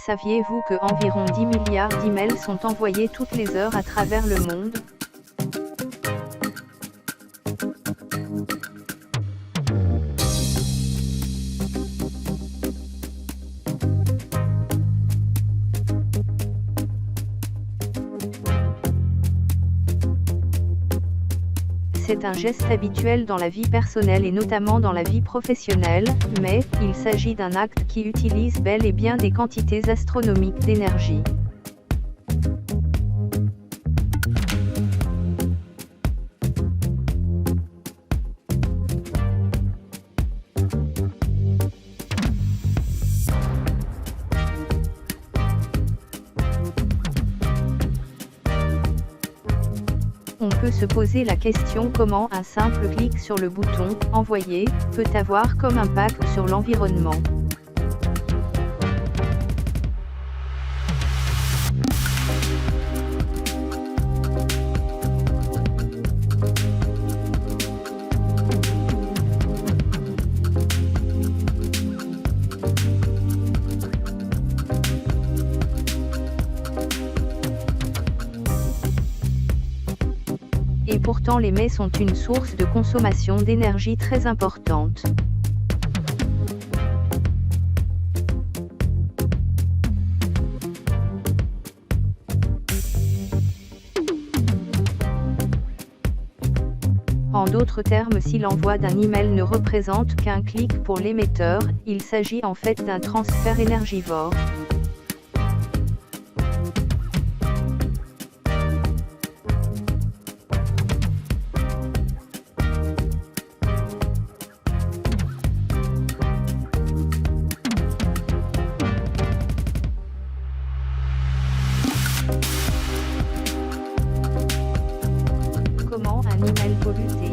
Saviez-vous que environ 10 milliards d'emails sont envoyés toutes les heures à travers le monde? C'est un geste habituel dans la vie personnelle et notamment dans la vie professionnelle, mais il s'agit d'un acte qui utilise bel et bien des quantités astronomiques d'énergie. On peut se poser la question comment un simple clic sur le bouton « Envoyer » peut avoir comme impact sur l'environnement. Et pourtant les mets sont une source de consommation d'énergie très importante. En d'autres termes, si l'envoi d'un email ne représente qu'un clic pour l'émetteur, il s'agit en fait d'un transfert énergivore. Comment un email pollue-t-il?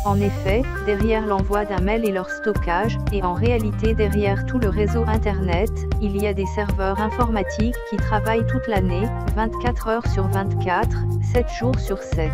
En effet, derrière l'envoi d'un mail et leur stockage, et en réalité derrière tout le réseau Internet, il y a des serveurs informatiques qui travaillent toute l'année, 24 heures sur 24, 7 jours sur 7.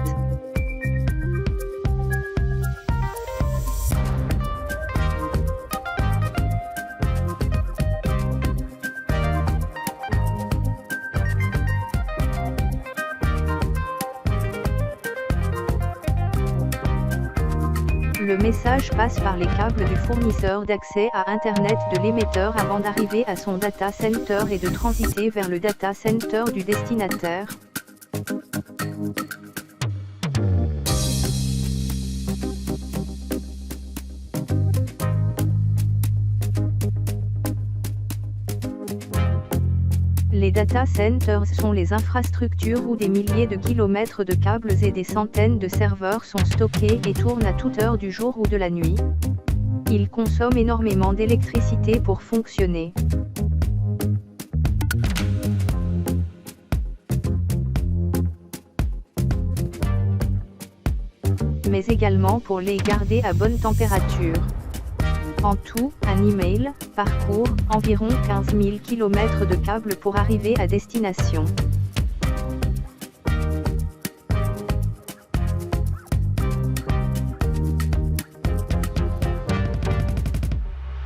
Le message passe par les câbles du fournisseur d'accès à Internet de l'émetteur avant d'arriver à son data center et de transiter vers le data center du destinataire. Les data centers sont les infrastructures où des milliers de kilomètres de câbles et des centaines de serveurs sont stockés et tournent à toute heure du jour ou de la nuit. Ils consomment énormément d'électricité pour fonctionner. Mais également pour les garder à bonne température. En tout, un email parcourt environ 15 000 km de câbles pour arriver à destination.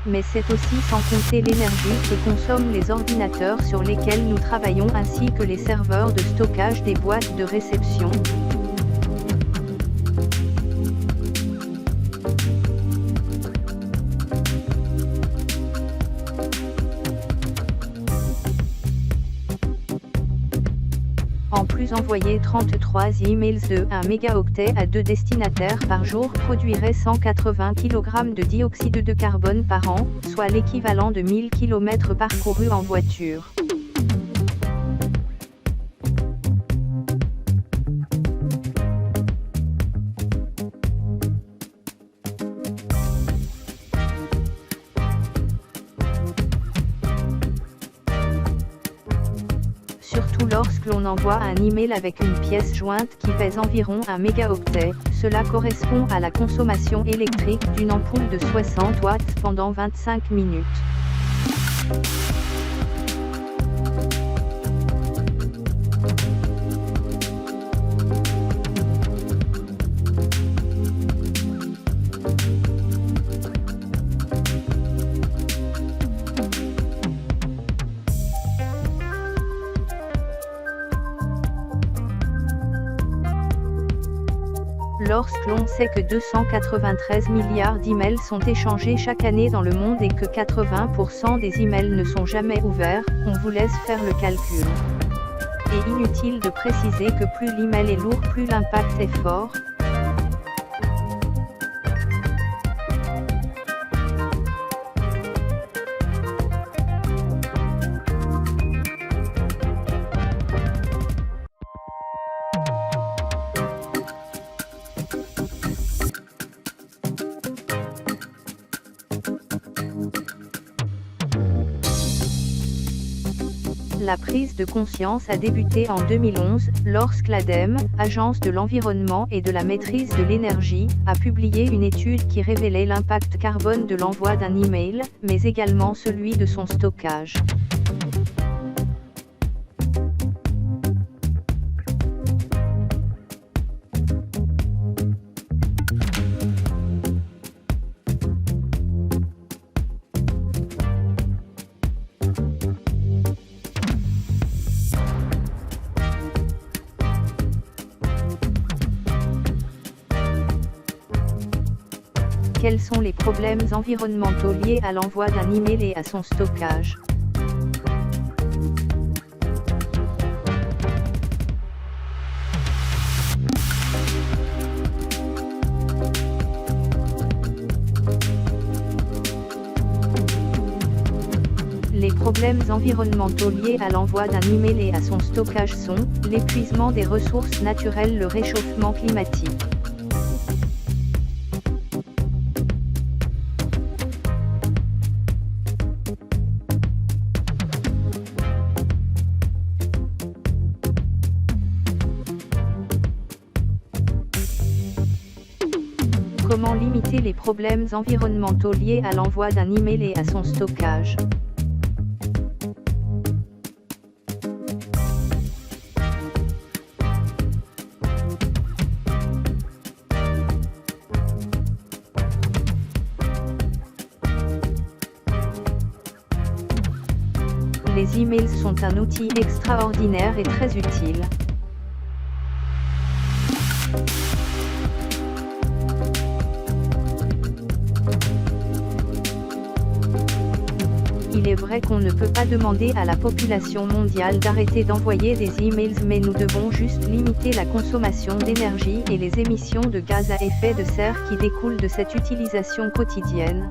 Mais c'est aussi sans compter l'énergie que consomment les ordinateurs sur lesquels nous travaillons ainsi que les serveurs de stockage des boîtes de réception. En plus, envoyer 33 emails de 1 mégaoctet à 2 destinataires par jour produirait 180 kg de dioxyde de carbone par an, soit l'équivalent de 1000 km parcourus en voiture. Surtout lorsque l'on envoie un email avec une pièce jointe qui pèse environ 1 mégaoctet, cela correspond à la consommation électrique d'une ampoule de 60 watts pendant 25 minutes. lorsque l'on sait que 293 milliards d'emails sont échangés chaque année dans le monde et que 80% des emails ne sont jamais ouverts, on vous laisse faire le calcul. Et inutile de préciser que plus l'email est lourd, plus l'impact est fort. La prise de conscience a débuté en 2011, lorsque l'ADEME, Agence de l'environnement et de la maîtrise de l'énergie, a publié une étude qui révélait l'impact carbone de l'envoi d'un email, mais également celui de son stockage. Quels sont les problèmes environnementaux liés à l'envoi d'un email et à son stockage? Les problèmes environnementaux liés à l'envoi d'un email et à son stockage sont l'épuisement des ressources naturelles, le réchauffement climatique. Comment limiter les problèmes environnementaux liés à l'envoi d'un email et à son stockage? Les emails sont un outil extraordinaire et très utile. Il est vrai qu'on ne peut pas demander à la population mondiale d'arrêter d'envoyer des emails, mais nous devons juste limiter la consommation d'énergie et les émissions de gaz à effet de serre qui découlent de cette utilisation quotidienne.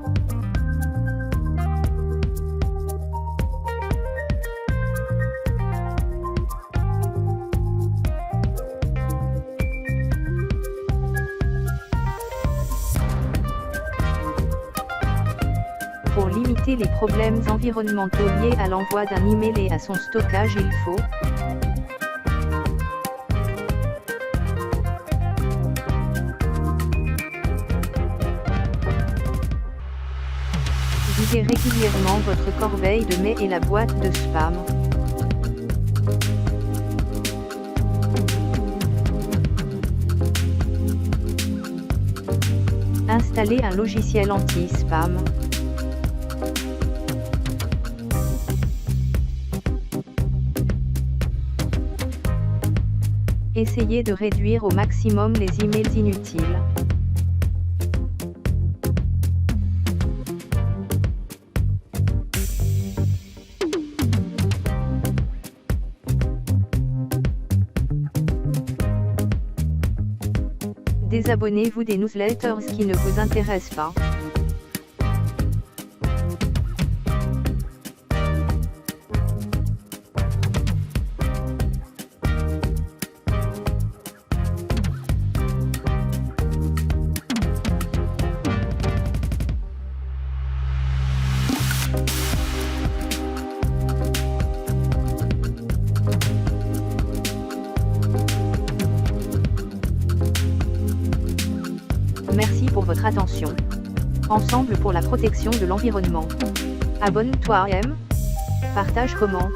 Pour limiter les problèmes environnementaux liés à l'envoi d'un email et à son stockage, il faut vider régulièrement votre corbeille de mail et la boîte de spam. Installer un logiciel anti-spam. Essayez de réduire au maximum les emails inutiles. Désabonnez-vous des newsletters qui ne vous intéressent pas. Merci pour votre attention. Ensemble pour la protection de l'environnement. Abonne-toi, aime, partage, commente.